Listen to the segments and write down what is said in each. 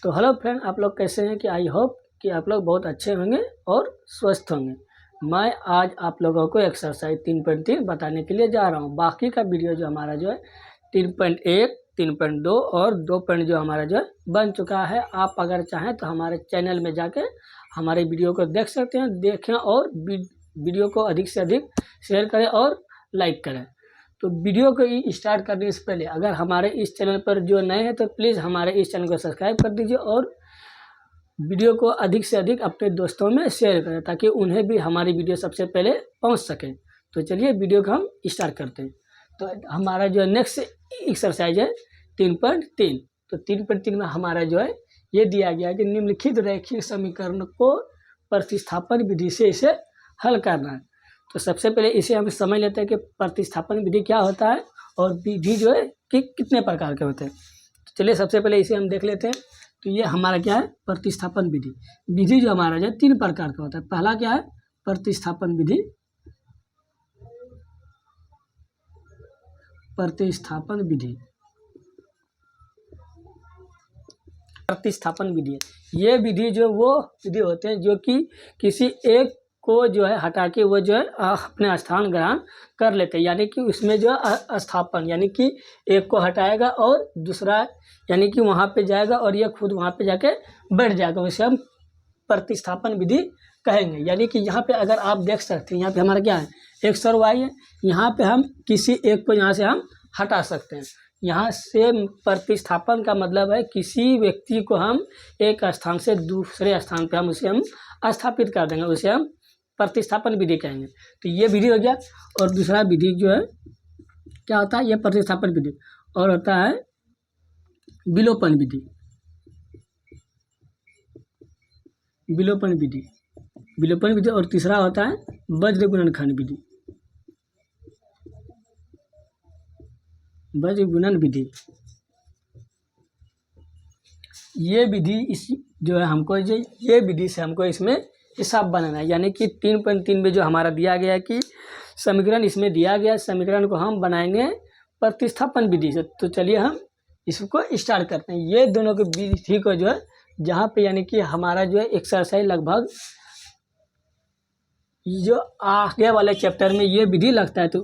तो hello friend, आप लोग कैसे हैं? कि आई होप कि आप लोग बहुत अच्छे होंगे और स्वस्थ होंगे। मैं आज आप लोगों को एक्सरसाइज 3.3 बताने के लिए जा रहा हूं। बाकी का वीडियो जो हमारा जो है 3.1, 3.2 और 2 पॉइंट जो हमारा जो है बन चुका है। आप अगर चाहें तो हमारे चैनल में जाके हमारे वीडियो को देख सकते हैं। देखें और वीडियो को अधिक से अधिक शेयर करें और लाइक करें। तो वीडियो को स्टार्ट करने से पहले अगर हमारे इस चैनल पर जो नए हैं तो प्लीज़ हमारे इस चैनल को सब्सक्राइब कर दीजिए और वीडियो को अधिक से अधिक अपने दोस्तों में शेयर करें ताकि उन्हें भी हमारी वीडियो सबसे पहले पहुंच सके। तो चलिए वीडियो को हम स्टार्ट करते हैं। तो हमारा जो नेक्स्ट एक्सरसाइज है 3.3। तो 3.3 में हमारा जो है ये दिया गया है कि निम्नलिखित रैखिक समीकरण को प्रतिस्थापन विधि से इसे हल करना है। तो सबसे पहले इसे हम समझ लेते हैं कि प्रतिस्थापन विधि क्या होता है और विधि जो है कि कितने प्रकार के होते हैं। तो चलिए सबसे पहले इसे हम देख लेते हैं। तो ये हमारा क्या है? प्रतिस्थापन विधि। विधि जो हमारा जो है 3 प्रकार का होता है। पहला क्या है? प्रतिस्थापन विधि। प्रतिस्थापन विधि, प्रतिस्थापन विधि ये विधि जो वो विधि होते हैं जो कि किसी एक को जो है हटा के वो जो है अपने स्थान ग्रहण कर लेते हैं। यानी कि उसमें जो स्थापन यानी कि एक को हटाएगा और दूसरा यानी कि वहाँ पे जाएगा और ये खुद वहाँ पे जाके बैठ जाएगा। उसे हम प्रतिस्थापन विधि कहेंगे। यानी कि यहाँ पे अगर आप देख सकते हैं, यहाँ पे हमारा क्या है? एक्स और वाई है। यहाँ पे हम किसी एक को यहाँ से हम हटा सकते हैं। यहाँ से प्रतिस्थापन का मतलब है किसी व्यक्ति को हम एक स्थान से दूसरे स्थान पे हम उसे हम स्थापित कर देंगे, उसे हम प्रतिस्थापन विधि कहेंगे। तो ये विधि हो गया। और दूसरा विधि जो है क्या होता है? ये प्रतिस्थापन विधि और होता है विलोपन विधि। विलोपन विधि, विलोपन विधि। और तीसरा होता है वज्र गुणनखंड विधि। वज्र गुणन विधि ये विधि इस जो है हमको ये विधि से हमको इसमें हिसाब बनाना है। यानी कि 3.3 में जो हमारा दिया गया है कि समीकरण इसमें दिया गया, समीकरण को हम बनाएंगे प्रतिस्थापन विधि से। तो चलिए हम इसको स्टार्ट करते हैं। ये दोनों के विधि को जो है जहाँ पे यानी कि हमारा जो है एक्सरसाइज लगभग जो आगे वाले चैप्टर में ये विधि लगता है तो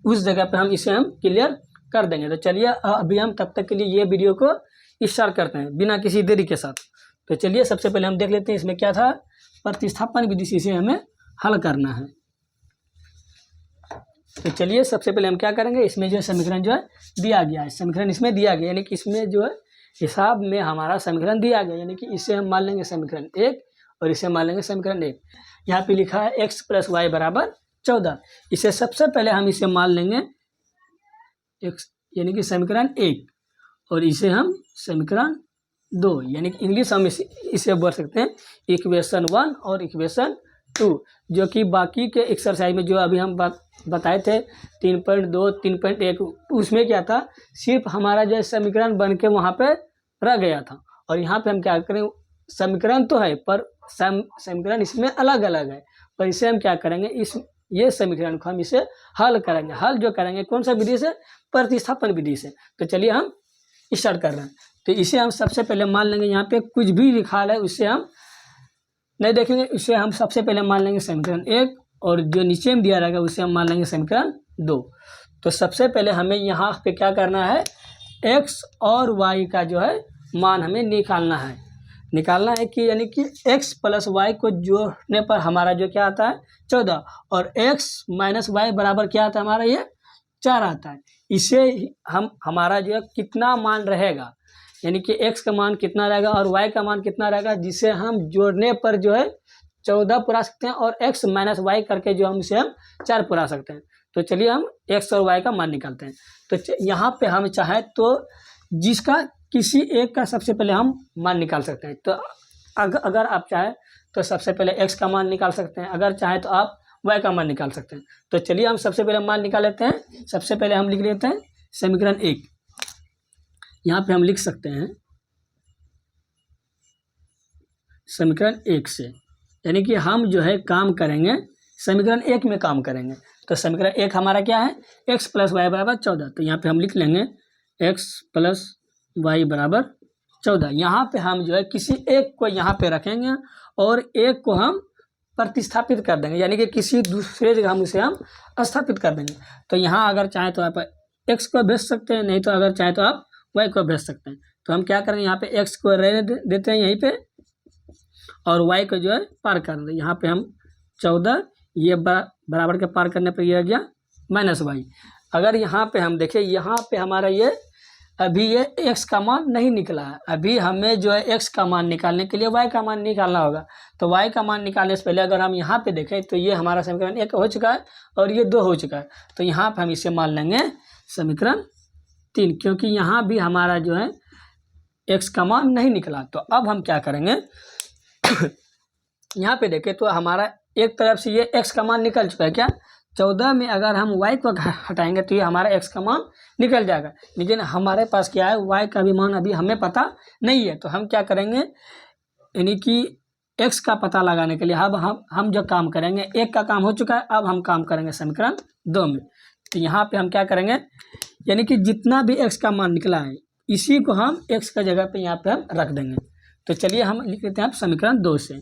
उस जगह पे हम इसे हम क्लियर कर देंगे। तो चलिए अभी हम तब तक के लिए ये वीडियो को स्टार्ट करते हैं बिना किसी देरी के साथ। तो चलिए सबसे पहले हम देख लेते हैं इसमें क्या था। प्रतिस्थापन विधि से इसे हमें हल करना है। तो चलिए सबसे पहले हम क्या करेंगे, इसमें जो समीकरण जो है दिया गया है, समीकरण इसमें दिया गया यानी कि इसमें जो है हिसाब में हमारा समीकरण दिया गया। यानी कि इसे हम मान लेंगे समीकरण 1 और इसे मान लेंगे समीकरण 1। यहाँ पे लिखा है x + y = 14। इसे सबसे पहले हम इसे मान लेंगे x यानी कि समीकरण 1 और इसे हम समीकरण 2 यानी कि इंग्लिश हम इसे बोल सकते हैं इक्वेशन 1 और इक्वेशन 2, जो कि बाकी के एक्सरसाइज में जो अभी हम बताए थे 3.2, 3.1 उसमें क्या था? सिर्फ हमारा जो समीकरण बन के वहाँ पे रह गया था। और यहाँ पे हम क्या करें, समीकरण तो है पर समीकरण इसमें अलग अलग है। पर इसे हम क्या करेंगे, ये समीकरण को हम इसे हल करेंगे। हल जो करेंगे कौन सा विधि से? प्रतिस्थापन विधि से। तो चलिए हम स्टार्ट कर रहे हैं। तो इसे हम सबसे पहले मान लेंगे, यहाँ पे कुछ भी लिखा है उससे हम नहीं देखेंगे। इसे हम सबसे पहले मान लेंगे समीकरण 1 और जो नीचे में दिया रहेगा उसे हम मान लेंगे समीकरण 2। तो सबसे पहले हमें यहाँ पे क्या करना है, x और y का जो है मान हमें निकालना है। निकालना है कि यानी कि x + y को जोड़ने पर हमारा जो क्या आता है 14 और x - y बराबर क्या आता है हमारा ये 4 आता है। इसे हम हमारा जो है कितना मान रहेगा यानी कि x का मान कितना रहेगा और y का मान कितना रहेगा, जिसे हम जोड़ने पर जो है 14 पुरा सकते हैं और x - y करके जो हम इसे हम 4 पुरा सकते हैं। तो चलिए हम x और y का मान निकालते हैं। तो यहाँ पे हम चाहे तो जिसका किसी एक का सबसे पहले हम मान निकाल सकते हैं। तो अगर आप चाहें तो सबसे पहले x का मान निकाल सकते हैं, अगर चाहें तो आप y का मान निकाल सकते हैं। तो चलिए हम सबसे पहले मान निकाल लेते हैं। सबसे पहले हम लिख लेते हैं समीकरण 1। यहाँ पे हम लिख सकते हैं समीकरण 1 से, यानी कि हम जो है काम करेंगे समीकरण 1 में काम करेंगे। तो समीकरण 1 हमारा क्या है, x + y = 14। तो यहाँ पे हम लिख लेंगे x + y = 14। यहाँ पे हम जो है किसी एक को यहाँ पे रखेंगे और एक को हम प्रतिस्थापित कर देंगे, यानी कि किसी दूसरे जगह हम उसे हम स्थापित कर देंगे। तो यहाँ अगर चाहे तो आप x को भेज सकते हैं, नहीं तो अगर चाहे तो आप y को भेज सकते हैं। तो हम क्या करेंगे, यहाँ पे x को रहने देते हैं यहीं पे और y को जो है पार कर दें। यहाँ पे हम 14 ये बराबर के पार करने पर ये आ गया -y। अगर यहाँ पे हम देखें, यहाँ पे हमारा ये अभी ये x का मान नहीं निकला है। अभी हमें जो है x का मान निकालने के लिए y का मान निकालना होगा। तो y का मान निकालने से पहले अगर हम यहाँ पे देखें तो ये हमारा समीकरण 1 हो चुका है और ये 2 हो चुका है। तो यहाँ पे हम इसे मान लेंगे समीकरण 3, क्योंकि यहाँ भी हमारा जो है x का मान नहीं निकला। तो अब हम क्या करेंगे यहाँ पे देखें तो हमारा एक तरफ से ये x का मान निकल चुका है। क्या 14 में अगर हम y को हटाएंगे तो ये हमारा x का मान निकल जाएगा, लेकिन हमारे पास क्या है, y का भी मान अभी हमें पता नहीं है। तो हम क्या करेंगे, यानी कि x का पता लगाने के लिए अब हम जो काम करेंगे, एक का काम हो चुका है, अब हम काम करेंगे समीकरण 2 में। तो यहाँ पे हम क्या करेंगे, यानी कि जितना भी x का मान निकला है इसी को हम x का जगह पे यहाँ पे हम रख देंगे। तो चलिए हम लिख लेते हैं समीकरण 2 से,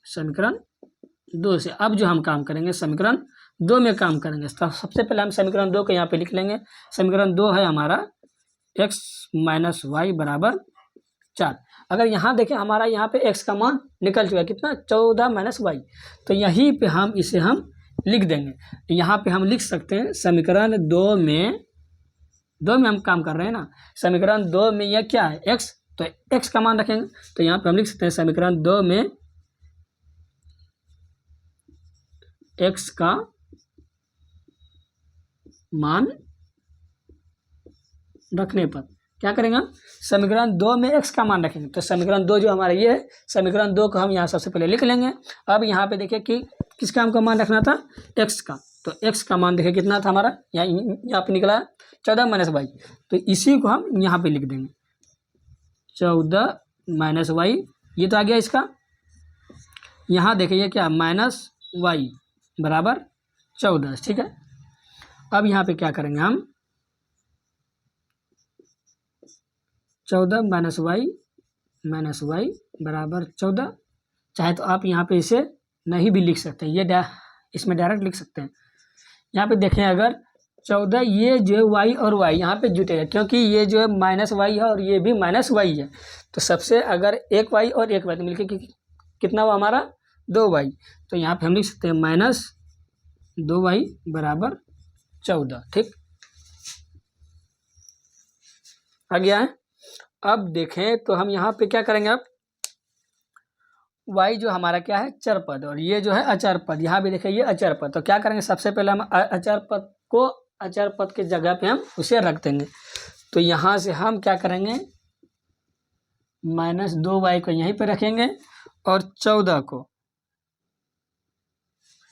समीकरण 2 से अब जो हम काम करेंगे समीकरण 2 में काम करेंगे। तो सबसे पहले हम समीकरण 2 को यहाँ पे लिख लेंगे। समीकरण 2 है हमारा x माइनस वाई बराबर 4। अगर यहाँ देखें हमारा यहाँ पे x का मान निकल चुका है, कितना 14 माइनस वाई। तो यहीं पे हम इसे हम लिख देंगे। यहाँ पे हम लिख सकते हैं समीकरण 2 में हम काम कर रहे हैं ना, समीकरण 2 में यह क्या है x, तो x का मान रखेंगे। तो यहाँ पे हम लिख सकते हैं समीकरण 2 में x का मान रखने पर क्या करेंगे हम, समीकरण 2 में x का मान रखेंगे। तो समीकरण 2 जो हमारा ये है, समीकरण 2 को हम यहाँ सबसे पहले लिख लेंगे। अब यहाँ पे देखिए कि किसका हमको मान रखना था, x का। तो x का मान देखिए कितना था हमारा, यहाँ पे निकला 14 माइनस वाई। तो इसी को हम यहाँ पे लिख देंगे 14 माइनस वाई, ये तो आ गया इसका। यहाँ देखिए ये क्या माइनस वाई बराबर 14, ठीक है। अब यहाँ पे क्या करेंगे हम, 14 माइनस वाई बराबर 14। चाहे तो आप यहाँ पे इसे नहीं भी लिख सकते हैं, ये इसमें डायरेक्ट लिख सकते हैं। यहाँ पे देखें अगर 14 ये जो है वाई और वाई यहाँ पे जुटेगा, क्योंकि ये जो है माइनस वाई है और ये भी माइनस वाई है। तो सबसे अगर एक वाई और एक वाई तो मिलकर कितना हुआ हमारा 2 वाई। तो यहाँ पे हम लिख सकते हैं माइनस 2 वाई बराबर 14, ठीक आ गया है। अब देखें तो हम यहाँ पे क्या करेंगे, अब y जो हमारा क्या है चर पद और ये जो है अचर पद, यहाँ भी देखिए ये अचर पद। तो क्या करेंगे, सबसे पहले हम अचर पद को अचर पद के जगह पे हम उसे रख देंगे। तो यहाँ से हम क्या करेंगे, माइनस 2y को यहीं पे रखेंगे और 14 को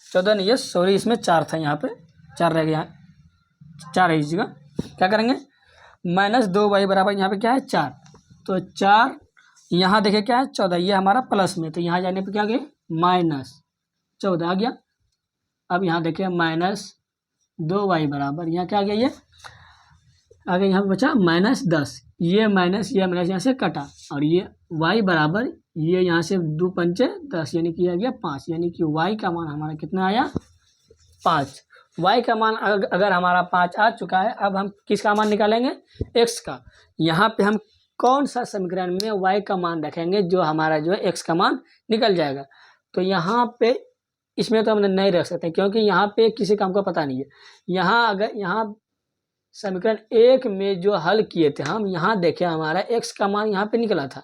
14 नहीं है सॉरी, इसमें 4 था, यहाँ पे 4 रह गया, 4 है इस जगह। क्या करेंगे, माइनस 2y बराबर यहाँ पे क्या है 4। तो 4 यहाँ देखिए क्या है 14, ये हमारा प्लस में, तो यहाँ जाने पे क्या आ गया माइनस 14 आ गया। अब यहाँ देखिए माइनस 2y बराबर यहाँ क्या आ गया, ये आगे यहाँ पे बचा माइनस 10। ये माइनस यहाँ से कटा और ये y बराबर ये यहाँ से 2 पंचे 10 यानी कि आ गया 5, यानी कि y का मान हमारा कितना आया 5। y का मान अगर हमारा 5 आ चुका है, अब हम किसका मान निकालेंगे, x का। यहाँ पे हम कौन सा समीकरण में y का मान रखेंगे जो हमारा जो है x का मान निकल जाएगा। तो यहाँ पे इसमें तो हम नहीं रख सकते क्योंकि यहाँ पे किसी काम का पता नहीं है। यहाँ अगर यहाँ समीकरण 1 में जो हल किए थे हम, यहाँ देखें हमारा x का मान यहाँ पे निकला था,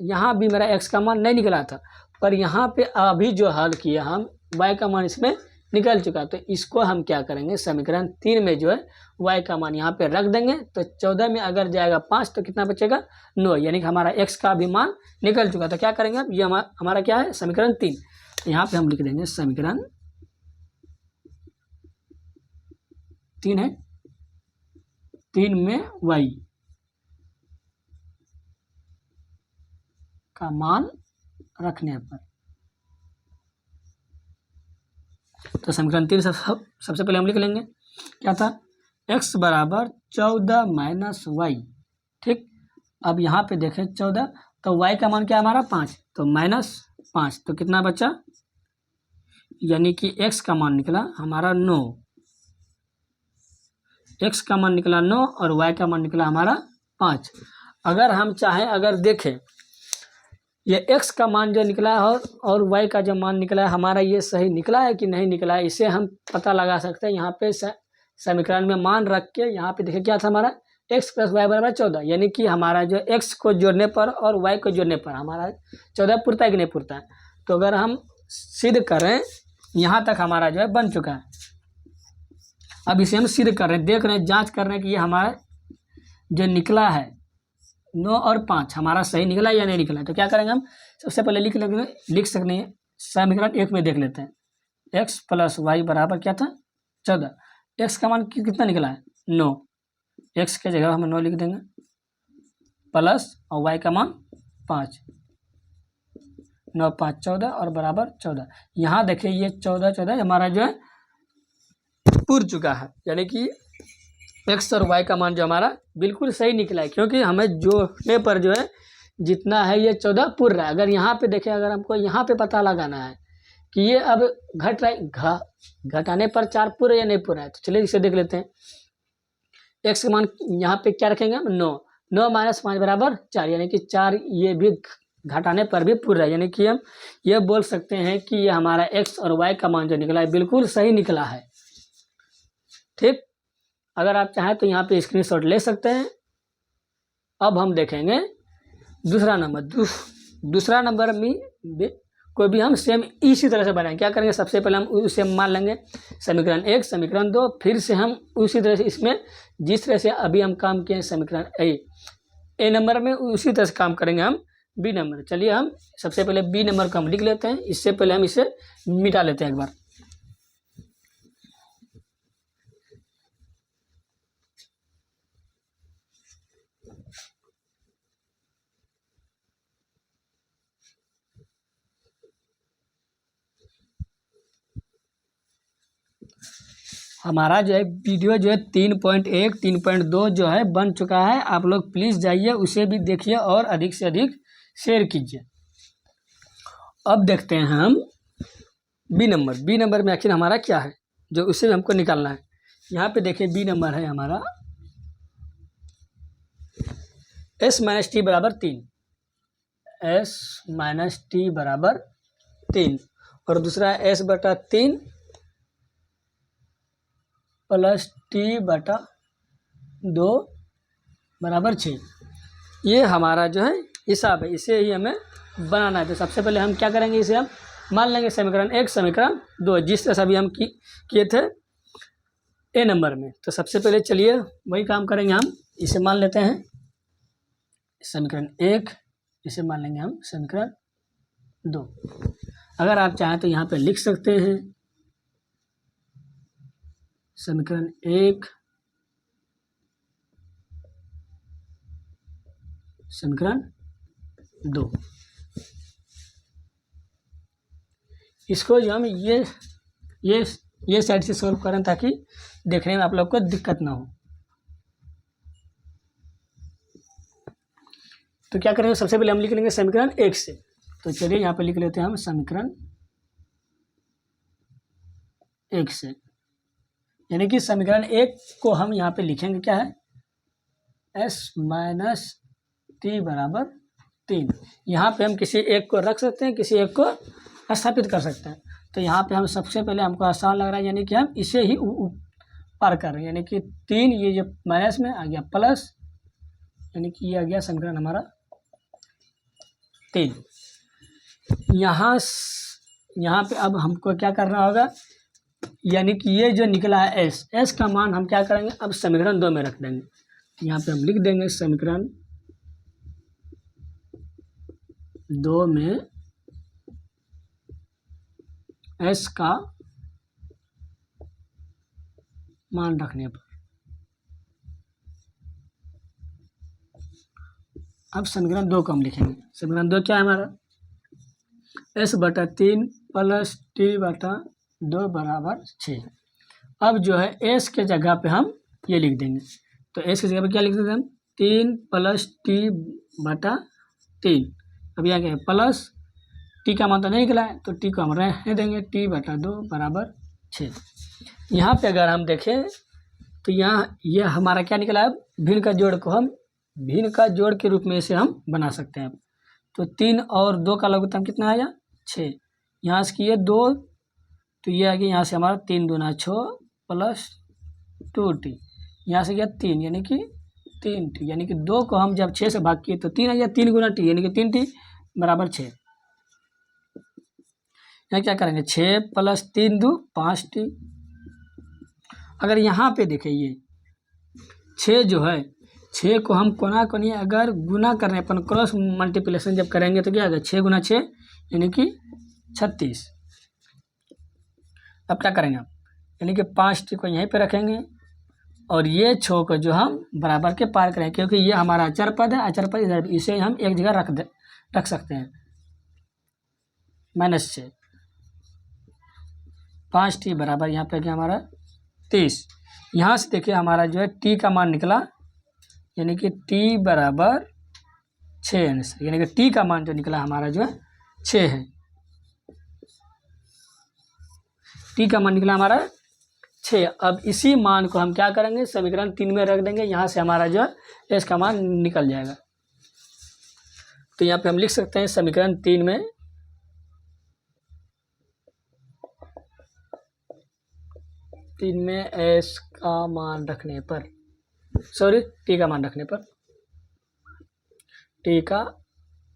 यहाँ भी मेरा x का मान नहीं निकला था, पर यहाँ पे अभी जो हल किया हम y का मान इसमें निकल चुका। तो इसको हम क्या करेंगे, समीकरण 3 में जो है y का मान यहाँ पे रख देंगे। तो 14 में अगर जाएगा 5 तो कितना बचेगा 9, यानी कि हमारा x का भी मान निकल चुका। तो क्या करेंगे अब, ये हमारा क्या है समीकरण 3। तो यहाँ पे हम लिख देंगे समीकरण 3 है, 3 में y का मान रखने पर। तो समीकरण 3 सबसे पहले हम लिख लेंगे क्या था, x बराबर 14 माइनस वाई। ठीक, अब यहाँ पे देखें 14, तो y का मान क्या है हमारा 5, तो -5, तो कितना बचा, यानी कि x का मान निकला हमारा 9, x का मान निकला 9 और y का मान निकला हमारा 5। अगर हम चाहें, अगर देखें ये x का मान जो निकला है और y का जो मान निकला है हमारा, ये सही निकला है कि नहीं निकला है, इसे हम पता लगा सकते हैं। यहाँ पे समीकरण में मान रख के यहाँ पे देखिए क्या था हमारा, x + y बराबर 14, यानी कि हमारा जो x को जोड़ने पर और y को जोड़ने पर हमारा 14 पुरता है कि नहीं पुरता है। तो अगर हम सिद्ध करें, यहाँ तक हमारा जो है बन चुका है। अब इसे हम सिद्ध कर रहे हैं, देख रहे हैं, जांच कर रहे हैं कि ये हमारा जो निकला है 9 और 5 हमारा सही निकला या नहीं निकला। तो क्या करेंगे हम, सबसे पहले लिख सकते हैं समीकरण 1 में देख लेते हैं। x + y बराबर क्या था 14, x का मान कितना निकला है 9, x के जगह हम 9 लिख देंगे, प्लस और y का मान 5, 9 5 14 और बराबर 14। यहाँ देखिए ये 14 हमारा जो है पूर चुका है, यानी कि x और y का मान जो हमारा बिल्कुल सही निकला है, क्योंकि हमें जोड़ने पर जो है जितना है ये 14 पूर रहा है। अगर यहाँ पे देखें, अगर हमको यहाँ पे पता लगाना है कि ये अब घट रहा है, घटाने पर 4 पूरा या नहीं पूरा है, तो चलिए इसे देख लेते हैं। x का मान यहाँ पे क्या रखेंगे हम 9, 9 - 5 बराबर 4, यानी कि 4 ये भी घटाने पर भी पूरा है, यानी कि हम ये बोल सकते हैं कि ये हमारा x और y का मान जो निकला है बिल्कुल सही निकला है। ठीक, अगर आप चाहें तो यहाँ पे स्क्रीनशॉट ले सकते हैं। अब हम देखेंगे दूसरा नंबर। दूसरा नंबर में कोई भी हम सेम इसी तरह से बनाएंगे। क्या करेंगे, सबसे पहले हम उसे मान लेंगे समीकरण 1, समीकरण 2, फिर से हम उसी तरह से इसमें जिस तरह से अभी हम काम किए समीकरण ए नंबर में, उसी तरह से काम करेंगे हम बी नंबर। चलिए हम सबसे पहले बी नंबर को हम लिख लेते हैं, इससे पहले हम इसे मिटा लेते हैं एक बार। हमारा जो है वीडियो जो है 3.1 3.2 जो है बन चुका है। आप लोग प्लीज़ जाइए उसे भी देखिए और अधिक से अधिक शेयर कीजिए। अब देखते हैं हम बी नंबर। बी नंबर में आखिर हमारा क्या है जो उसे हमको निकालना है। यहाँ पे देखिए बी नंबर है हमारा s - t बराबर 3, s - t बराबर 3 और दूसरा s/3 + t/2 बराबर 6। ये हमारा जो है हिसाब है, इसे ही हमें बनाना है। तो सबसे पहले हम क्या करेंगे, इसे हम मान लेंगे समीकरण 1, समीकरण 2, जिस तरह से अभी हम किए थे ए नंबर में। तो सबसे पहले चलिए वही काम करेंगे, हम इसे मान लेते हैं समीकरण 1, इसे मान लेंगे हम समीकरण 2। अगर आप चाहें तो यहाँ पे लिख सकते हैं समीकरण 1, समीकरण 2। इसको जो हम ये साइड से सॉल्व करें ताकि देखने में आप लोग को दिक्कत ना हो। तो क्या करेंगे, सबसे पहले हम लिख लेंगे समीकरण 1 से। तो चलिए यहाँ पे लिख लेते हैं हम समीकरण 1 से, यानी कि समीकरण 1 को हम यहाँ पे लिखेंगे क्या है, s - t बराबर 3। यहाँ पे हम किसी एक को रख सकते हैं, किसी एक को स्थापित कर सकते हैं। तो यहाँ पे हम सबसे पहले हमको आसान लग रहा है, यानी कि हम इसे ही पार कर रहे हैं, यानी कि 3 ये जो माइनस में आ गया प्लस, यानी कि ये आ गया समीकरण हमारा 3। यहाँ पे अब हमको क्या करना होगा, यानी कि ये जो निकला है s का मान हम क्या करेंगे, अब समीकरण 2 में रख देंगे। यहाँ पे हम लिख देंगे समीकरण 2 में s का मान रखने पर अब समीकरण 2 को हम लिखेंगे। समीकरण 2 क्या है हमारा, s/3 + t/2 बराबर 6। अब जो है s के जगह पे हम ये लिख देंगे। तो एस की जगह पर क्या लिख देते हैं हम, 3 + t/3। अब यहाँ क्या है, प्लस टी का मान तो नहीं निकला है तो टी को हम रहने देंगे, t/2 = 6। यहाँ पे अगर हम देखें तो यहाँ ये हमारा क्या निकला है, भिन्न का जोड़ को हम भिन्न का जोड़ के रूप में इसे हम बना सकते हैं। तो 3 और 2 का लघुत्तम कितना आया, 6। यहाँ से किए 2 तो ये आ गया, यहाँ से हमारा 3 दूना 6 + 2t, यहाँ से गया 3 यानी कि 3t, यानी कि 2 को हम जब 6 से भाग किए तो 3 आ गया, 3 × t यानी कि 3t = 6। यहाँ क्या करेंगे, 6 + 3 = 5t। अगर यहाँ पे देखें ये 6 जो है, 6 को हम कोना कोनी अगर गुना करने अपन क्रॉस मल्टीप्लिकेशन जब करेंगे तो क्या आएगा, 6 × 6 यानी कि 36। अब क्या करेंगे हम, यानी कि 5t को यहीं पे रखेंगे और ये 6 को जो हम बराबर के पार करेंगे, क्योंकि ये हमारा अचर पद है, अचर पद इधर, इसे हम एक जगह रख सकते हैं, -6। 5t बराबर यहाँ पे क्या हमारा 30। यहाँ से देखिए हमारा जो है t का मान निकला, यानी कि t = 6 आंसर, यानी कि t का मान जो निकला हमारा जो है 6 है। t का मान निकला हमारा 6। अब इसी मान को हम क्या करेंगे, समीकरण 3 में रख देंगे, यहाँ से हमारा जो है s का मान निकल जाएगा। तो यहाँ पे हम लिख सकते हैं समीकरण 3 में s का मान रखने पर, सॉरी t का मान रखने पर, t का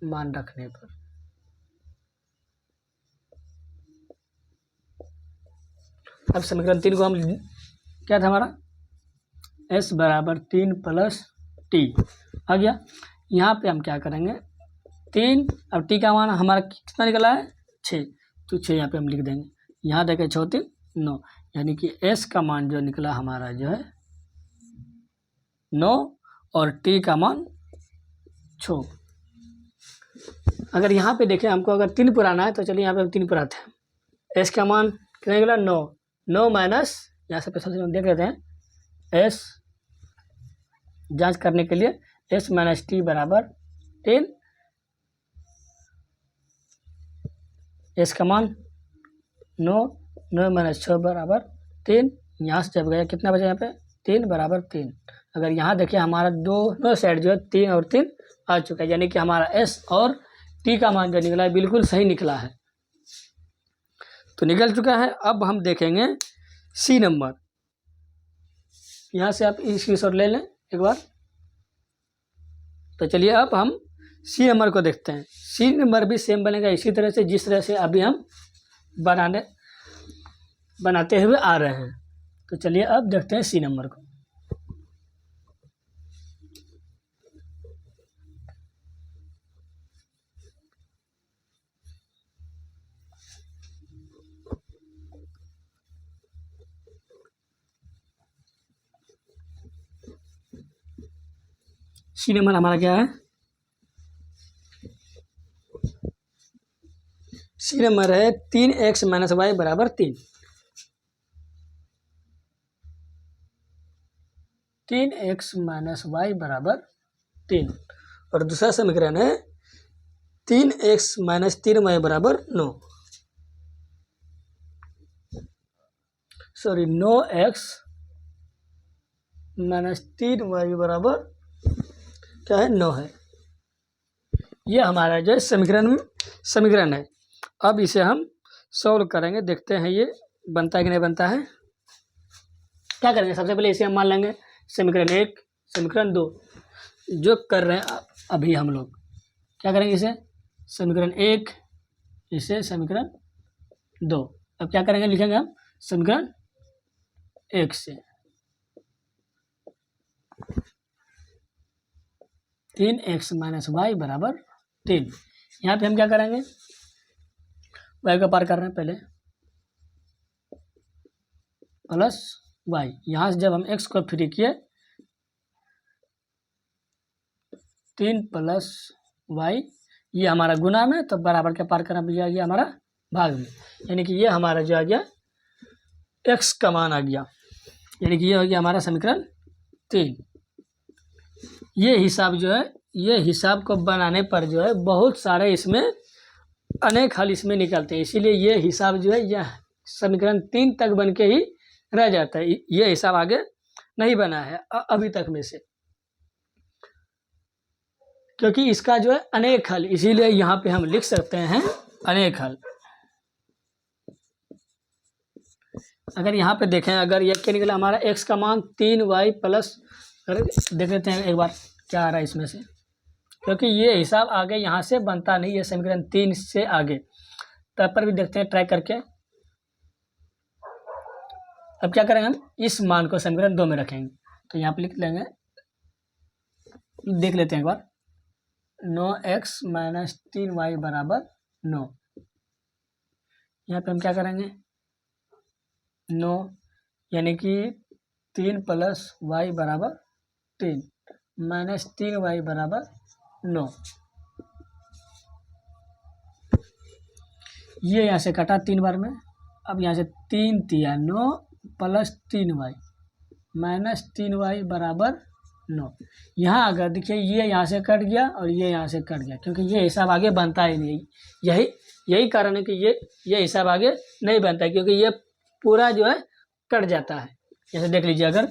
मान रखने पर अब समीकरण 3 को हम क्या था हमारा, s = 3 + t आ गया। यहाँ पे हम क्या करेंगे, 3, अब t का मान हमारा कितना निकला है, 6, तो 6 यहाँ पे हम लिख देंगे। यहाँ देखें 6 3 9, यानी कि s का मान जो निकला हमारा जो है 9 और t का मान 6। अगर यहाँ पे देखें हमको अगर 3 पुराना है तो चलिए यहाँ पे हम 3 पुराते हैं। s का मान कितना निकला, 9, 9 माइनस, यहाँ से पैसा देख लेते हैं, s जांच करने के लिए s - t = 3, s का मान 9, 9 - 6 = 3। यहाँ से जब गया कितना बचा, यहाँ पे 3 = 3। अगर यहाँ देखिए हमारा दोनों साइड जो है 3 और 3 आ चुका है, यानी कि हमारा s और t का मान जो निकला है बिल्कुल सही निकला है, तो निकल चुका है। अब हम देखेंगे सी नंबर, यहाँ से आप स्क्रीनशॉट ले लें एक बार। तो चलिए अब हम सी नंबर को देखते हैं। सी नंबर भी सेम बनेगा इसी तरह से जिस तरह से अभी हम बनाते हुए आ रहे हैं। तो चलिए अब देखते हैं सी नंबर को। सी नंबर हमारा क्या है, सी नंबर है 3x - y = 3। 3x - y = 3 और दूसरा समीकरण है 3x - 3y = 9, sorry 9x - 3y = क्या है, 9 है। ये हमारा जो है समीकरण है। अब इसे हम सॉल्व करेंगे, देखते हैं ये बनता है कि नहीं बनता है। क्या करेंगे, सबसे पहले इसे हम मान लेंगे समीकरण 1, समीकरण 2 जो कर रहे हैं अभी हम लोग। क्या करेंगे, इसे समीकरण 1, इसे समीकरण 2। अब क्या करेंगे, लिखेंगे हम समीकरण 1 से 3x - y = 3। यहाँ पे हम क्या करेंगे, y का पार कर रहे हैं पहले, प्लस y, यहाँ से जब हम x को फ्री किए 3 + y, ये हमारा गुना में, तो बराबर के पार करना भी आ गया हमारा भाग में, यानी कि ये हमारा जो आ गया x का मान आ गया, यानी कि ये हो गया हमारा समीकरण 3। ये हिसाब जो है, ये हिसाब को बनाने पर जो है बहुत सारे इसमें अनेक हल इसमें निकलते हैं, इसीलिए ये हिसाब जो है यह समीकरण 3 तक बन के ही रह जाता है। ये हिसाब आगे नहीं बना है अभी तक में से, क्योंकि इसका जो है अनेक हल, इसीलिए यहाँ पे हम लिख सकते हैं अनेक हल। अगर यहाँ पे देखें, अगर ये क्या निकला हमारा x का मान 3y प्लस, अगर देख लेते हैं एक बार क्या आ रहा है इसमें से, क्योंकि ये हिसाब आगे यहाँ से बनता नहीं है समीकरण 3 से आगे। तब पर भी देखते हैं ट्राई करके। अब क्या करेंगे, हम इस मान को समीकरण 2 में रखेंगे, तो यहाँ पे लिख लेंगे, देख लेते हैं एक बार, 9x माइनस 3y बराबर 9। यहाँ पे हम क्या करेंगे, 9 यानी कि 3 प्लस y बराबर 3 माइनस 3y बराबर 9। ये यहाँ से कटा 3 बार में। अब यहाँ से 3 तिया 9 प्लस 3y माइनस 3y बराबर 9। यहाँ अगर देखिए ये यहाँ से कट गया और ये यहाँ से कट गया, क्योंकि ये हिसाब आगे बनता ही नहीं। यही कारण है कि ये हिसाब आगे नहीं बनता है, क्योंकि ये पूरा जो है कट जाता है। जैसे देख लीजिए, अगर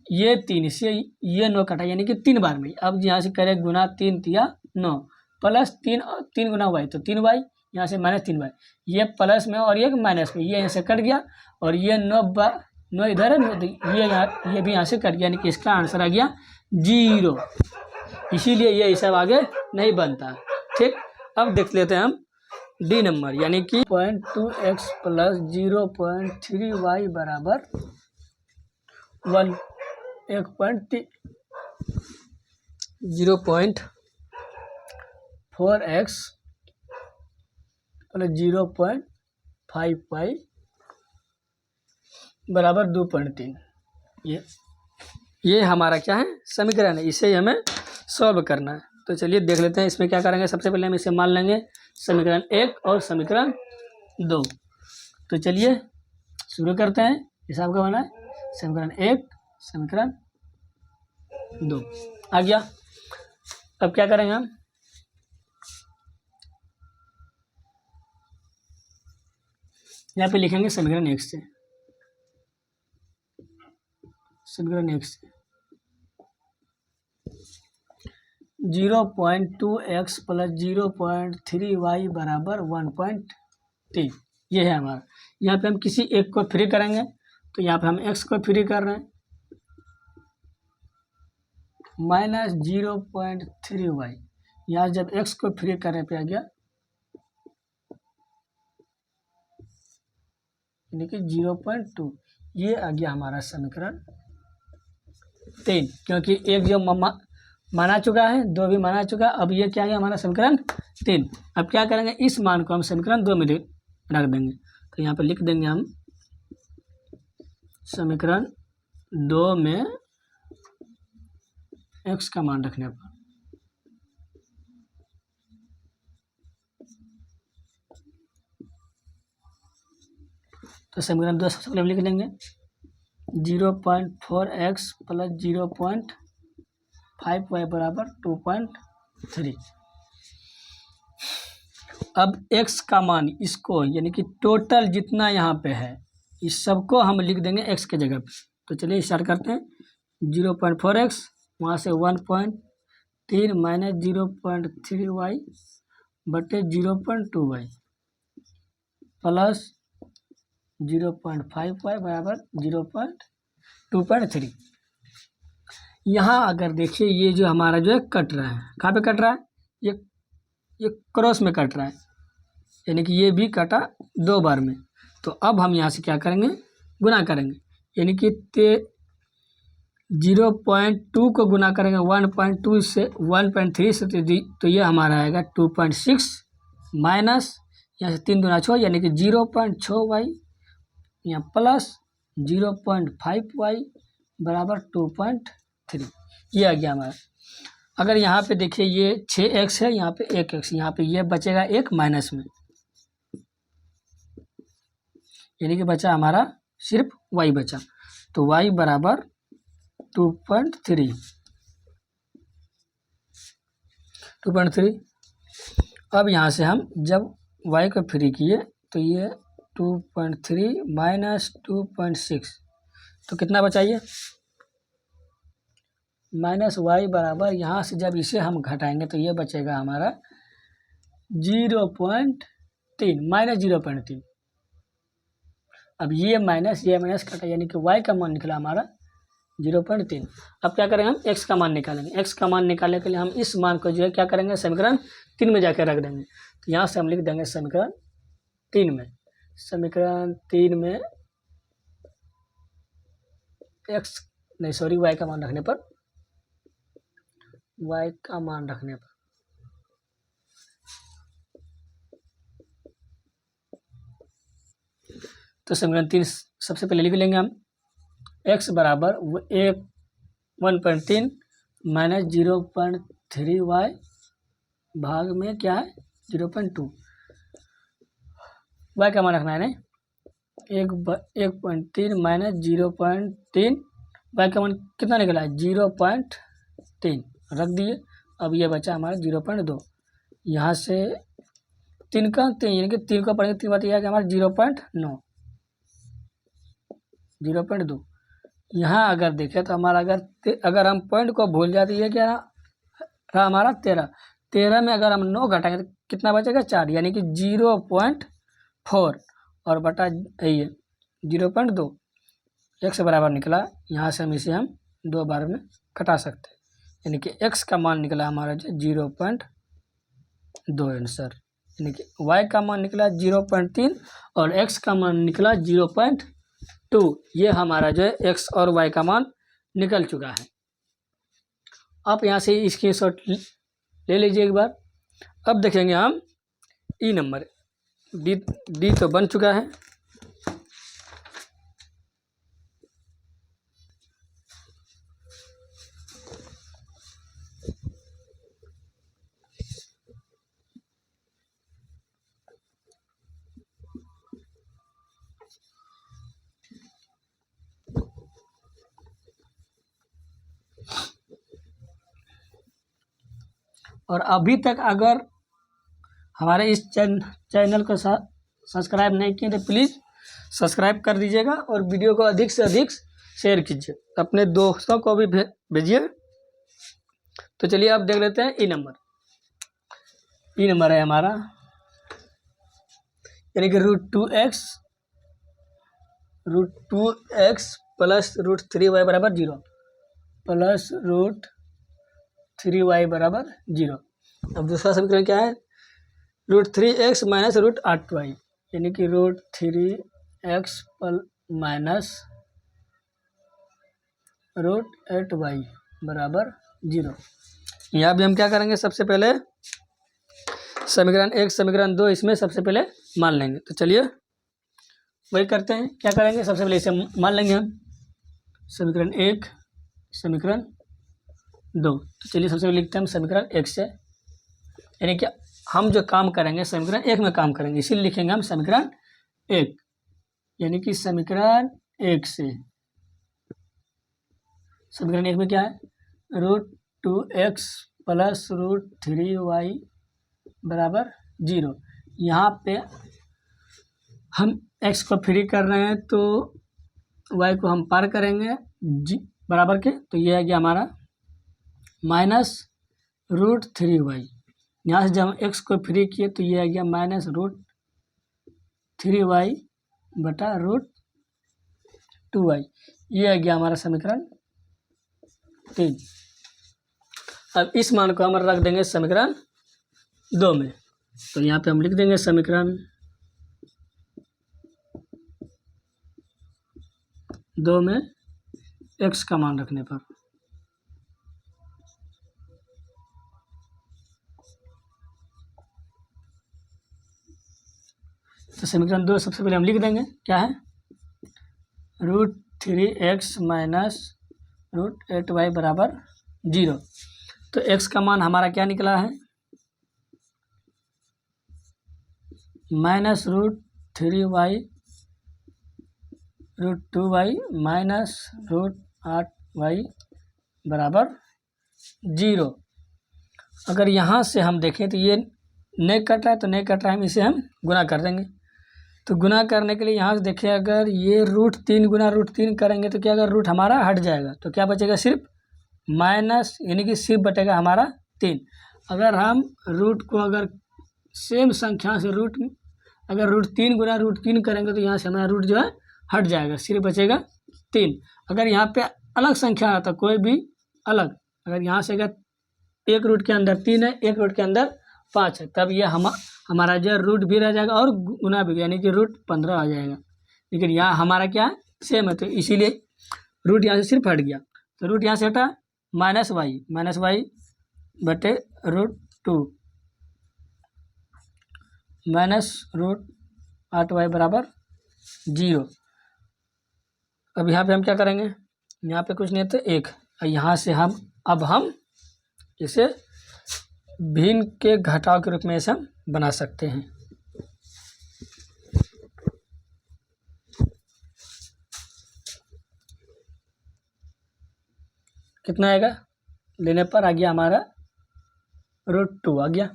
ये 3 से ये 9 कटा, यानी कि 3 बार में। अब यहाँ से करें गुना 3 तिया 9 प्लस 3 गुना y, तो 3y, यहाँ से माइनस 3y, ये प्लस में और ये माइनस में, ये यहाँ से कट गया और ये 9 इधर है, ये भी यहाँ से कट गया, यानी कि इसका आंसर आ गया 0। इसीलिए ये हिसाब आगे नहीं बनता। ठीक, अब देख लेते हैं हम डी नंबर, यानी कि 0.2x प्लस 0.3y बराबर 1, 0.4x प्लस 0.5y बराबर 2.3। ये हमारा क्या है, समीकरण है, इसे हमें सॉल्व करना है। तो चलिए देख लेते हैं इसमें क्या करेंगे। सबसे पहले हम इसे मान लेंगे समीकरण 1 और समीकरण 2। तो चलिए शुरू करते हैं। हिसाब का बना है समीकरण 1 समीकरण 2 आ गया। अब क्या करेंगे हम, यहाँ पे लिखेंगे समीकरण 1 से, समीकरण 1 से 0.2x प्लस 0.3y बराबर 1.3। ये है हमारा। यहाँ पे हम किसी एक को फ्री करेंगे, तो यहाँ पे हम x को फ्री कर रहे हैं, माइनस 0.3y। यहाँ जब x को फ्री करने पे आ गया, यानी कि 0.2, ये आ गया हमारा समीकरण 3, क्योंकि एक जो माना चुका है, 2 भी माना चुका। अब ये क्या है हमारा समीकरण 3। अब क्या करेंगे, इस मान को हम समीकरण 2 में रख देंगे। तो यहाँ पे लिख देंगे हम समीकरण 2 में x का मान रखने पर, तो समीकरण 2 सबसे पहले लिख लेंगे 0.4x प्लस 0.5y बराबर 2.3। अब x का मान, इसको यानी कि टोटल जितना यहाँ पे है, इस सबको हम लिख देंगे x के जगह पे। तो चलिए स्टार्ट करते हैं। 0.4x, वहाँ से 1.3 माइनस 0.3y बटे 0.2y प्लस 0.5y बराबर 0.2.3। यहाँ अगर देखिए ये जो हमारा जो है कट रहा है, कहाँ पे कट रहा है, ये क्रॉस में कट रहा है, यानी कि ये भी कटा 2 बार में। तो अब हम यहाँ से क्या करेंगे, गुना करेंगे, यानी कि 0.2 को गुना करेंगे 1.2 से 1.3 से, तो ये हमारा आएगा 2.6 माइनस यहाँ से 3 दूना 6, यानी कि 0.6y यहाँ प्लस 0.5y बराबर 2.3। ये आ गया हमारा। अगर यहाँ पे देखिए ये 6x है, यहाँ पे 1x, यहाँ पे ये बचेगा 1 माइनस में, यानी कि बचा हमारा सिर्फ y बचा। तो y बराबर 2.3 अब यहाँ से हम जब y को फ्री किए तो ये 2.3 माइनस 2.6 तो कितना बचा ये माइनस y बराबर, यहाँ से जब इसे हम घटाएंगे तो ये बचेगा हमारा 0.3 माइनस 0.3। अब ये माइनस कटा यानी कि y का मान निकला हमारा 0.3। अब क्या करेंगे हम x का मान निकालेंगे। x का मान निकालने के लिए हम इस मान को जो है क्या करेंगे समीकरण 3 में जाकर रख देंगे। तो यहाँ से हम लिख देंगे समीकरण 3 में y का मान रखने पर तो समीकरण 3 सबसे पहले लिख लेंगे हम x बराबर 1.3 माइनस 0.3y भाग में क्या है 0.2। y का मान रखना है नहीं 1.3 माइनस 0.3 y का मान कितना निकला है 0.3 रख दिए। अब ये बचा हमारा 0.2। यहाँ से 3 का 3 यानी कि 3 को पढ़ेंगे 3 बात यह है कि हमारा 0.2। यहाँ अगर देखें तो हमारा अगर हम पॉइंट को भूल जाते ये क्या रहा हमारा 13 में अगर हम 9 घटाएंगे तो कितना बचेगा 4 यानी कि 0.4 और बटा ये 0.2 x बराबर निकला। यहाँ से हम इसे 2 बार में घटा सकते हैं यानी कि x का मान निकला हमारा जो 0.2 आंसर, यानी कि y का मान निकला 0.3 और x का मान निकला 0.2। ये हमारा जो है x और y का मान निकल चुका है। आप यहाँ से स्क्रीनशॉट ले लीजिए एक बार। अब देखेंगे हम ई नंबर डी तो बन चुका है। और अभी तक अगर हमारे इस चैनल को सब्सक्राइब नहीं किए तो प्लीज़ सब्सक्राइब कर दीजिएगा और वीडियो को अधिक से अधिक शेयर कीजिए, अपने दोस्तों को भी भेजिए। तो चलिए अब देख लेते हैं ई नंबर है हमारा यानी कि √2x प्लस √3y बराबर 0 प्लस √3y बराबर 0। अब दूसरा समीकरण क्या है √3x माइनस √8y यानी कि √3x माइनस √8y बराबर 0। यहाँ भी हम क्या करेंगे सबसे पहले समीकरण 1 समीकरण 2 इसमें सबसे पहले मान लेंगे। तो चलिए वही करते हैं। क्या करेंगे सबसे पहले इसे मान लेंगे हम समीकरण 1 समीकरण 2। तो चलिए सबसे पहले लिखते हैं हम समीकरण 1 से, यानी कि हम जो काम करेंगे समीकरण 1 में काम करेंगे इसीलिए लिखेंगे हम समीकरण 1 यानी कि समीकरण 1 से समीकरण 1 में क्या है √2x प्लस √3y बराबर 0। यहाँ पे हम x को फ्री कर रहे हैं तो y को हम पार करेंगे बराबर के, तो ये आ गया हमारा माइनस √3y। यहाँ से जब हम x को फ्री किए तो ये आ गया माइनस √3y बटा √2y। ये आ गया हमारा समीकरण 3। अब इस मान को हम रख देंगे समीकरण 2 में। तो यहाँ पे हम लिख देंगे समीकरण 2 में x का मान रखने पर तो समीकरण 2 सबसे पहले हम लिख देंगे क्या है √3x माइनस √8y बराबर 0। तो x का मान हमारा क्या निकला है minus √3y √2y minus √8y Y बराबर 0। अगर यहाँ से हम देखें तो ये नहीं कट रहा है, तो नहीं कट रहा है, हम इसे हम गुना कर देंगे। तो गुना करने के लिए यहाँ से देखें, अगर ये √3 गुना √3 करेंगे तो क्या, अगर रूट हमारा हट जाएगा तो क्या बचेगा, सिर्फ माइनस, यानी कि सिर्फ बटेगा हमारा 3। अगर हम रूट को अगर सेम संख्या से अगर √3 गुना √3 करेंगे तो यहाँ से हमारा रूट जो है हट जाएगा, सिर्फ बचेगा 3। अगर यहाँ पे अलग संख्या आता, कोई भी अलग, अगर यहाँ से अगर एक रूट के अंदर 3 है, एक रूट के अंदर 5 है, तब ये हमारा जो रूट भी रह जाएगा और गुना भी, यानी कि √15 आ जाएगा। लेकिन यहाँ हमारा क्या है, सेम है, तो इसीलिए रूट यहाँ से सिर्फ हट गया। तो रूट यहाँ से हटा, -y बटे √2 -√8y बराबर 0। अब यहाँ पे हम क्या करेंगे, यहाँ पे कुछ नहीं है तो 1, यहाँ से हम इसे भिन्न के घटाव के रूप में इसे हम बना सकते हैं। कितना आएगा, लेने पर आ गया हमारा √2 आ गया।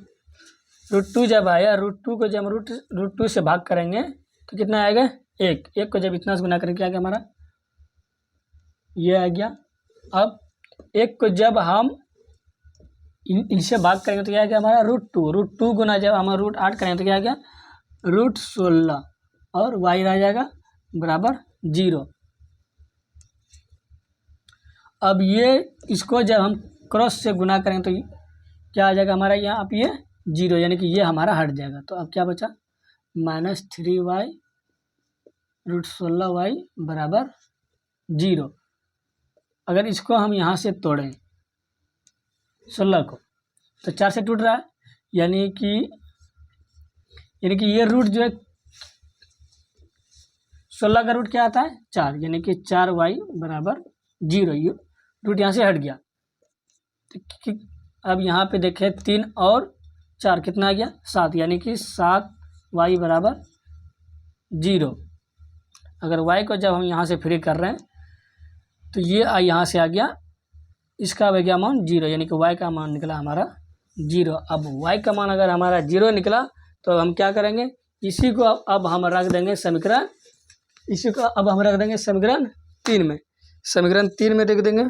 √2 जब आया, √2 को जब √2 से भाग करेंगे तो कितना आएगा, 1 को जब इतना से गुना करेंगे क्या आ गया हमारा, ये आ गया। अब 1 को जब हम इनसे भाग करेंगे तो क्या आ गया हमारा √2 गुना जब हम √8 करेंगे तो क्या आ गया √16 और y रह जाएगा बराबर 0। अब ये इसको जब हम क्रॉस से गुना करेंगे तो क्या आ जाएगा हमारा, यहाँ अब ये 0, यानी कि ये हमारा हट जाएगा। तो अब क्या बचा, -3y √16y बराबर 0। अगर इसको हम यहाँ से तोड़ें 16 को, तो 4 से टूट रहा है, यानी कि ये रूट जो है 16 का रूट क्या आता है 4, यानी कि 4y बराबर 0, रूट यहाँ से हट गया। तो अब यहाँ पे देखें 3 और 4 कितना आ गया 7, यानी कि 7y बराबर 0। अगर y को जब हम यहाँ से फ्री कर रहे हैं तो ये यहाँ से आ गया, इसका हो गया मान 0, यानी कि y का मान निकला हमारा 0। अब y का मान अगर हमारा 0 निकला तो हम क्या करेंगे, इसी को अब हम रख देंगे समीकरण, इसी को अब हम रख देंगे समीकरण 3 में। समीकरण 3 में देख देंगे,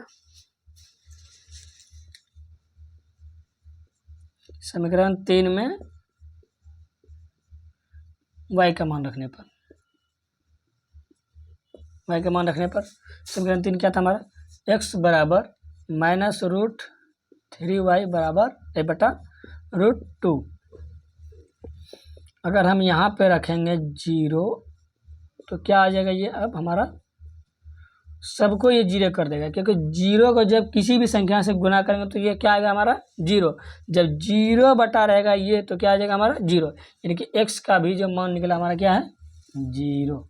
समीकरण 3 में y का मान रखने पर, समीकरण 3 क्या था हमारा, x बराबर -√3y बराबर a/√2। अगर हम यहाँ पे रखेंगे 0 तो क्या आ जाएगा, ये अब हमारा सबको ये 0 कर देगा, क्योंकि 0 को जब किसी भी संख्या से गुना करेंगे तो ये क्या आएगा हमारा 0। जब 0 बटा रहेगा ये तो क्या आ जाएगा हमारा 0, यानी कि x का भी जो मान निकला हमारा क्या है 0,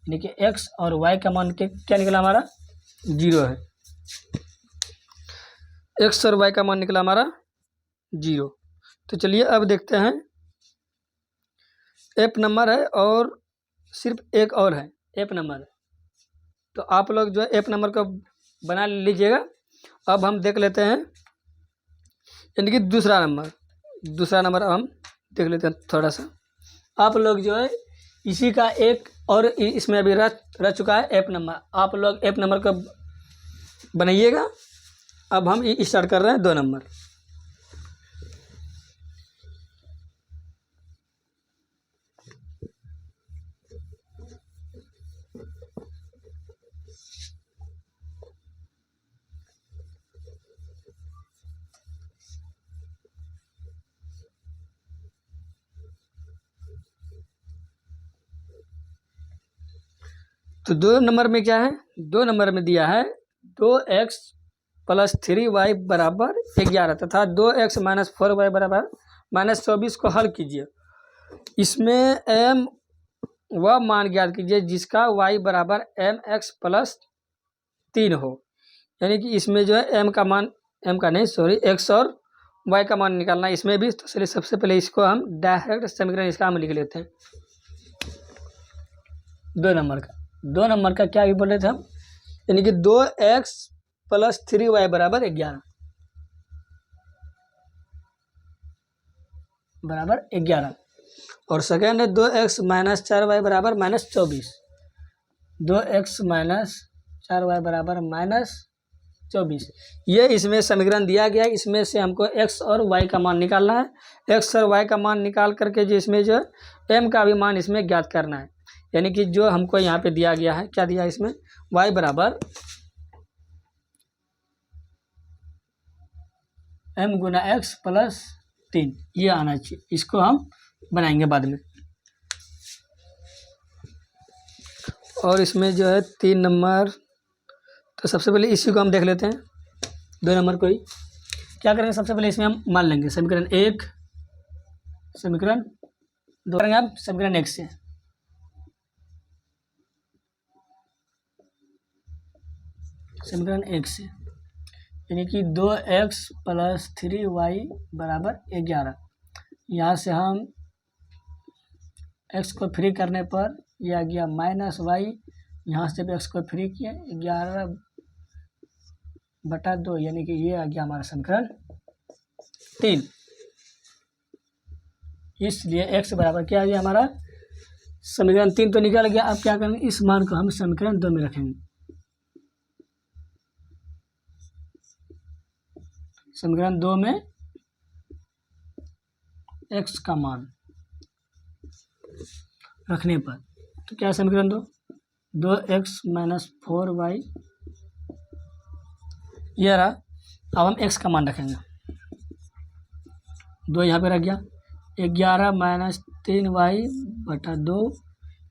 यानी कि x और y का मान क्या निकला हमारा 0 है। x और y का मान निकला हमारा 0। तो चलिए अब देखते हैं, f नंबर है और सिर्फ एक और है f नंबर है, तो आप लोग जो है f नंबर को बना लीजिएगा। अब हम देख लेते हैं, यानी कि दूसरा नंबर हम देख लेते हैं थोड़ा सा। आप लोग जो है इसी का एक और इसमें अभी रह चुका है f नंबर, आप लोग f नंबर को बनाइएगा। अब हम स्टार्ट कर रहे हैं 2 नंबर। तो 2 नंबर में क्या है, 2 नंबर में दिया है 2x + 3y बराबर 11 तथा 2x - 4y बराबर -24 को हल कीजिए। इसमें m वह मान ज्ञात कीजिए जिसका y बराबर mx + 3 हो। यानी कि इसमें जो है x और y का मान निकालना है इसमें भी। तो चलिए सबसे पहले इसको हम डायरेक्ट समीकरण इसका हम लिख लेते हैं। 2 नंबर का क्या भी बोल रहे थे हम, यानी कि 2x प्लस 3y बराबर 11 और सेकेंड है 2x माइनस 4y बराबर -24 2x माइनस 4y बराबर -24 ये इसमें समीकरण दिया गया है। इसमें से हमको x और y का मान निकालना है। x और y का मान निकाल करके जो इसमें जो m का भी मान इसमें ज्ञात करना है। यानी कि जो हमको यहाँ पे दिया गया है, क्या दिया है इसमें, y बराबर m गुना x प्लस 3 ये आना चाहिए। इसको हम बनाएंगे बाद में। और इसमें जो है 3 नंबर, तो सबसे पहले इसी को हम देख लेते हैं। 2 नंबर को ही क्या करेंगे, सबसे पहले इसमें हम मान लेंगे समीकरण 1 समीकरण 2 करेंगे आप समीकरण 1 से। समीकरण 1 से यानी कि 2x प्लस 3y बराबर 11। यहाँ से हम x को फ्री करने पर यह आ गया -y। यहाँ से भी x को फ्री किए 11/2 यानी कि ये आ गया हमारा समीकरण 3। इसलिए x बराबर क्या आ गया हमारा, समीकरण 3 तो निकल गया। अब क्या करेंगे, इस मान को हम समीकरण 2 में रखेंगे। समीकरण 2 में x का मान रखने पर तो क्या समीकरण 2x माइनस 4y ये रहा। अब हम x का मान रखेंगे। 2 यहाँ पे रख गया, 11 माइनस 3y/2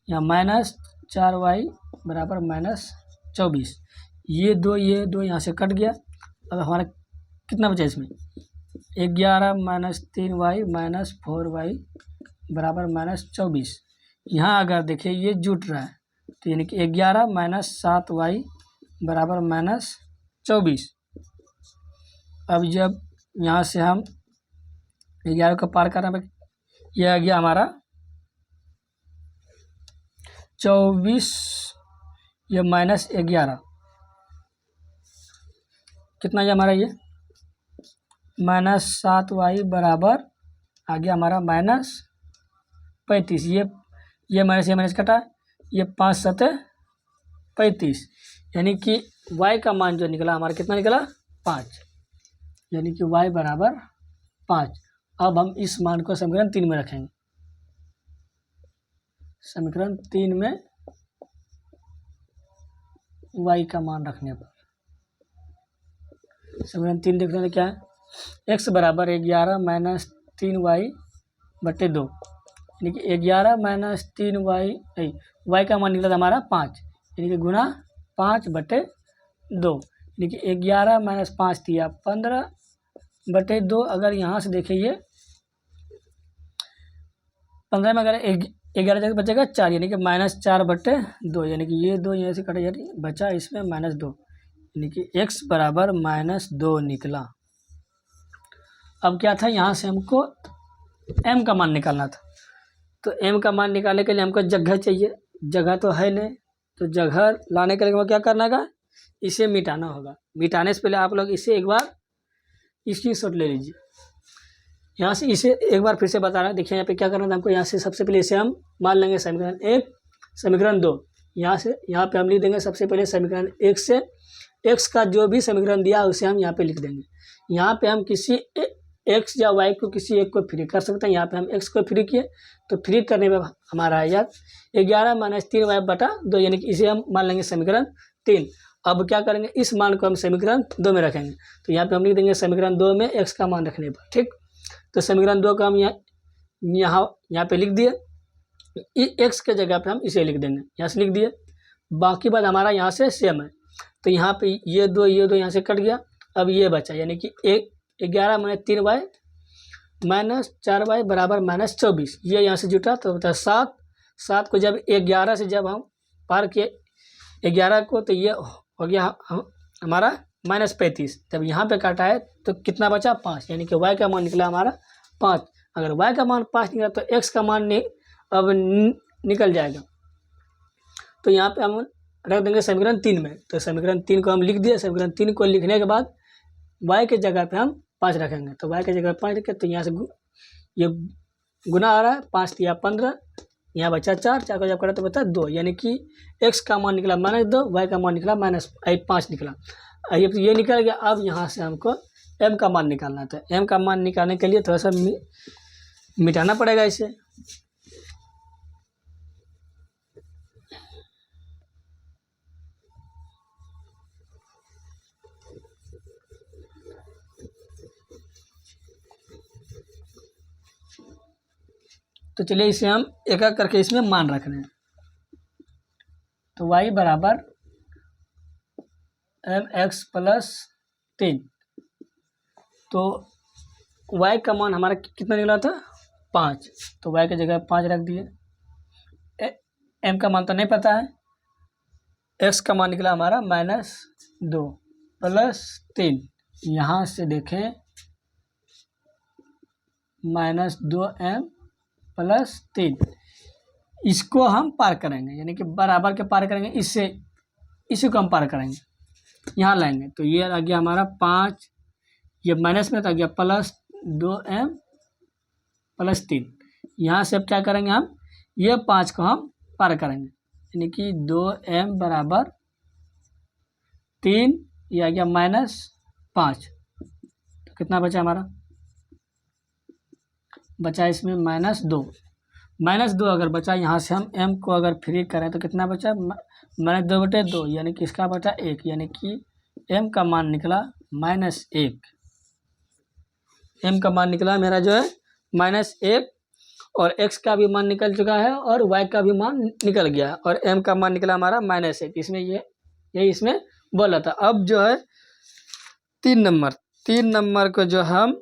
या -4y बराबर -24। ये दो यहाँ से कट गया। अब हमारा कितना बचा इसमें, 11 माइनस 3y माइनस 4y बराबर -24। यहाँ अगर देखिए ये जुट रहा है तो यानी कि 11 माइनस 7y बराबर -24। अब जब यहाँ से हम 11 को पार करने पर यह आ गया हमारा 24 या -11 कितना है हमारा, ये -7y बराबर आ गया हमारा -35। ये माइनस कटा, ये 5 7 35 यानी कि y का मान जो निकला हमारा कितना निकला 5, यानी कि y बराबर 5। अब हम इस मान को समीकरण 3 में रखेंगे। समीकरण 3 में y का मान रखने पर समीकरण 3 देखते हैं क्या है, x बराबर 11 माइनस 3y/2 यानी कि 11 माइनस 3y y का मान निकला था हमारा 5 यानी कि गुना 5/2 यानी कि 11 माइनस 5 दिया 15/2। अगर यहाँ से देखिए 15 में अगर 11 जगह बचेगा 4 यानी कि -4/2 यानी कि ये 2 यहाँ से कटे जाती बचा इसमें -2 यानी कि x बराबर -2 निकला। अब क्या था, यहाँ से हमको m का मान निकालना था। तो m का मान निकालने के लिए हमको जगह चाहिए, जगह तो है नहीं, तो जगह लाने के लिए क्या करना होगा, इसे मिटाना होगा। मिटाने से पहले आप लोग इसे एक बार स्क्रीनशॉट ले लीजिए। यहाँ से इसे एक बार फिर से बता रहा है, देखिए यहाँ पे क्या करना था हमको। यहाँ से सबसे पहले इसे हम मान लेंगे समीकरण 1 समीकरण 2। यहाँ पे हम लिख देंगे सबसे पहले समीकरण 1 से x का जो भी समीकरण दिया उसे हम यहाँ पे लिख देंगे। यहाँ पे हम किसी x या y को किसी एक को फ्री कर सकते हैं। यहाँ पे हम x को फ्री किए तो फ्री करने में हमारा आया 11 माइनस 3y/2 यानी कि इसे हम मान लेंगे समीकरण 3। अब क्या करेंगे, इस मान को हम समीकरण 2 में रखेंगे। तो यहाँ पे हम लिख देंगे समीकरण 2 में x का मान रखने पर, ठीक। तो समीकरण 2 का हम यहाँ पे लिख दिए, x के जगह पे हम इसे लिख देंगे, यहाँ से लिख दिए। बाकी बात हमारा यहाँ से सेम है। तो यहाँ पे ये दो यहाँ से कट गया। अब ये बचा यानी कि 11 माइनस 3y माइनस 4y बराबर -24। ये यहाँ से जुटा तो बता 7 को जब 11 से जब हम पार किए 11 को तो ये हो गया हमारा -35। जब यहाँ पे काटा है तो कितना बचा 5 यानी कि y का मान निकला हमारा 5। अगर y का मान 5 निकला तो x का मान अब निकल जाएगा। तो यहाँ पे हम रख देंगे समीकरण 3 में। तो समीकरण 3 को हम लिख दिए। समीकरण 3 को लिखने के बाद y के जगह पे हम 5 रखेंगे। तो y के जगह 5 रखें तो यहाँ से ये गुना आ रहा है, 5 तिया 15, यहाँ बचा 4, 4 को जब करा तो बचा 2, यानी कि x का मान निकला -2, y का मान निकला -5 निकला। ये निकल गया। अब यहाँ से हमको m का मान निकालना था। m का मान निकालने के लिए थोड़ा सा मिटाना पड़ेगा इसे। तो चलिए इसे हम एक एक करके इसमें मान रख रहे हैं। तो y बराबर mx + 3। तो y का मान हमारा कितना निकला था 5। तो y की जगह 5 रख दिए। m का मान तो नहीं पता है। x का मान निकला हमारा -2 + 3। यहाँ से देखें -2m + 3, इसको हम पार करेंगे, यानी कि बराबर के पार करेंगे, इससे इसी को हम पार करेंगे, यहाँ लाएंगे। तो ये आ गया हमारा 5, ये माइनस में तो आ गया +2m + 3। यहाँ से अब क्या करेंगे हम, ये 5 को हम पार करेंगे, यानी कि 2m बराबर 3, ये आ गया -5। तो कितना बचा हमारा, बचा इसमें -2। -2 अगर बचा, यहाँ से हम m को अगर फ्री करें तो कितना बचा, -2/2, यानी कि इसका बचा 1, यानी कि m का मान निकला -1। m का मान निकला मेरा जो है -1, और x का भी मान निकल चुका है और y का भी मान निकल गया, और m का मान निकला हमारा -1। इसमें यही इसमें बोला था। अब जो है 3 नंबर को जो हम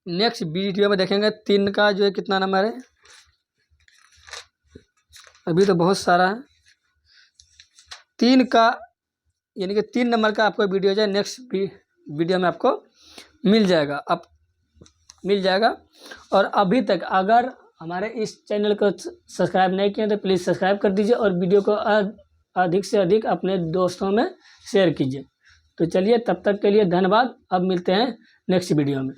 नेक्स्ट वीडियो में देखेंगे। 3 का जो है कितना नंबर है, अभी तो बहुत सारा है। 3 का यानी कि 3 नंबर का आपको वीडियो जो है नेक्स्ट वीडियो में आपको मिल जाएगा। और अभी तक अगर हमारे इस चैनल को सब्सक्राइब नहीं किए तो प्लीज़ सब्सक्राइब कर दीजिए और वीडियो को अधिक से अधिक अपने दोस्तों में शेयर कीजिए। तो चलिए, तब तक के लिए धन्यवाद। अब मिलते हैं नेक्स्ट वीडियो में।